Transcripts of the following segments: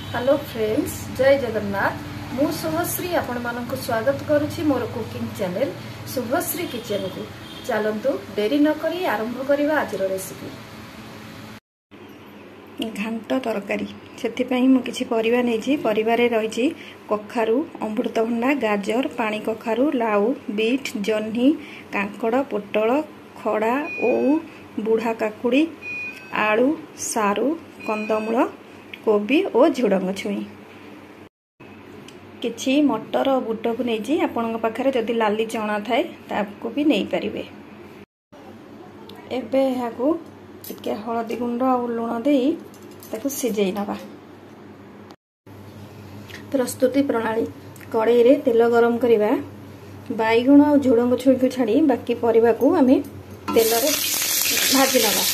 Hello friends, जय जगन्नाथ। मु शुभश्री आपण मानक स्वागत करुछि मोर कुकिंग चैनल शुभश्री किचन को। चलतु डेरी न करी आरंभ करिवा आज रेसिपी। घांट तरकारी से मु किछि परिबा नेछि। परिबारे रहिछि कखारु, अमृतभंडा, गाजर, पानी कखारु, लाउ, बीट, जह्नी, कांकड़, पोटल, खड़ा, ओउ, बुढ़ा काकुड़ी, आलू, सारू, कंदमूल, कोबी और झुडंग छुई। किछि मटर और बुट को नहीं आपण पाखे जदि लाली चना थाए ताको भी नहीं पारिबे। एबे याकू टिके हळदी गुंड और लूण देई ताको सिझेई नबा। प्रस्तुति प्रणाली। कड़ाई रे तेल गरम करिबा। बैगण और झुडंग छुई को छाड़ी बाकी परिबा को आमे तेल रे भाजी नबा।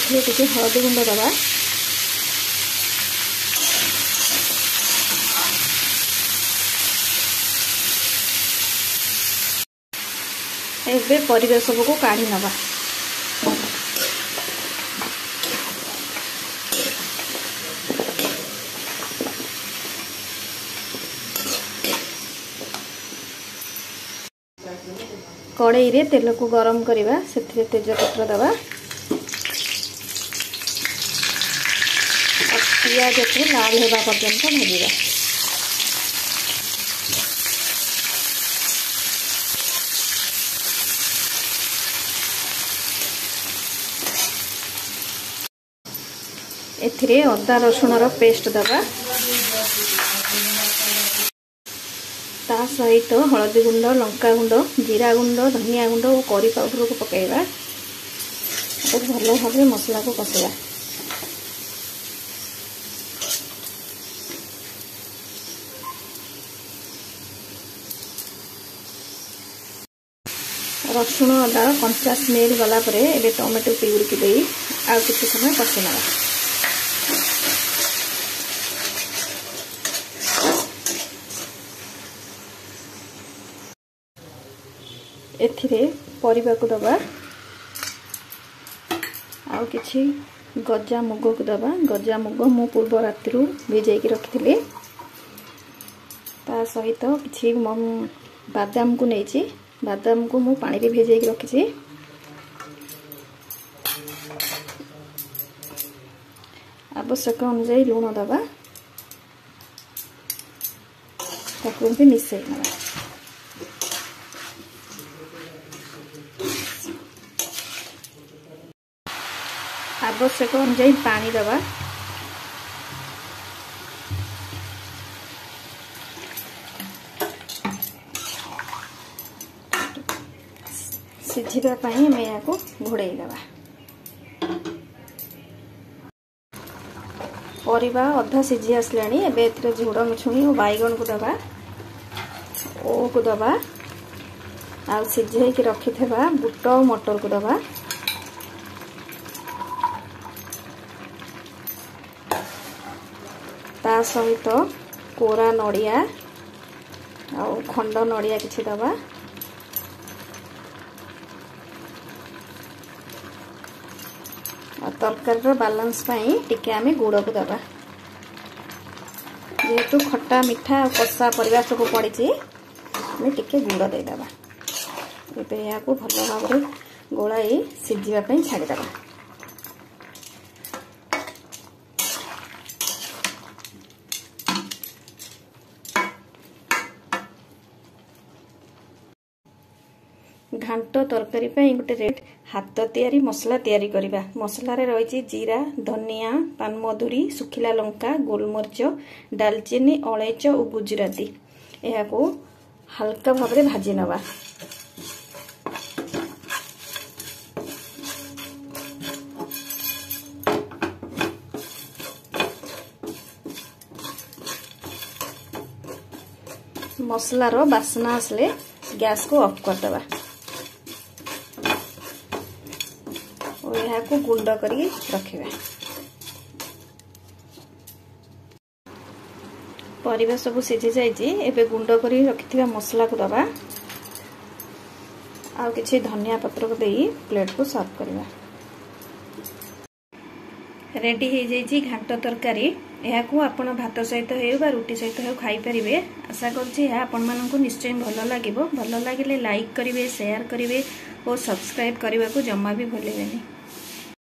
एथे हळदी गुंड दबा। एबे परिबा सब को काढ़ी नबा। कड़ाई रे तेल को गरम करिबा। सेथिरे तेजपत्र दबा। पियाज को लाल होगा पर्यंत भाजिबा। एथिरे अदा रसुण रो पेस्ट दबा। ता सहित हळदी गुंड, लंका गुंड, जीरा गुंड, धनिया गुंड और करी पाउडर को पकाइबा। भल भाव मसला को कषिबा। रसुण अदा कंचा स्मेल गला परे एबे टमाटो प्यूरी की देई आ किछि समय कषि नबा। एथिरे परिबा को दबा। आ किछि गजा मुग को दबा। गजा मुग मु पूर्व रात्रि भिजाई की रखिथिले। ता सहित किछि बादाम को नेछि। बादाम को मु पानी रे भेजाई की रखिछि। आवश्यक अनुसार लूण दबा। ताको भी मिसई नबा। आवश्यक अनुसार पानी दबा। सिझिबा पई मैं याको घोड़ाई दबा। परिबा अधा सिझी आसलानी। एबे एथिरे झुडंग छुई और बैगण को दबा। ओ को दबा। आ सिझाई के रखिथबा बुट और मटर को दबा। ता सहित कोरा नड़िया और खंड नड़िया किछि दबा। तरकारी बैलेंस पाई टिके आमे गुड़ को दबा। जेहेतु खट्टा मीठा और कषा परिबा सब पड़ी टिके गुड़ दे दबा। एबे या को भल भाव गोलाई सिझिबा पई छाड़ी दबा। घांट तरकारी पे गोटे रेट हाथ तैयारी मसला तैयारी करिबा। मसला रे रहिछि जीरा, धनिया, पानमधुरी, सुखिला लंका, गोलमरिच, दालचीनी, अलैच और गुजराती। एहा को हल्का भाव में भाजी नबा। मसला रो बासना आसले गैस को ऑफ कर दबा। और यहाँ को गुंड करी रखिबा। परिबा सब सिझी जाइए एबे गुंड करी रखिथिबा मसला को दबा आ किछि धनिया पत्र को देई प्लेट को सर्व करबा। रेडी हो जाइए घांट तरकारी। यह आपण भात सहित हो रुटी सहित हो खाई परिबे। आशा करछि आपण माननकु निश्चय भल लागिबो। भल लागिले लाइक करिवे, शेयर करिवे और सब्सक्राइब करने को जमा भी भूलेबेनी।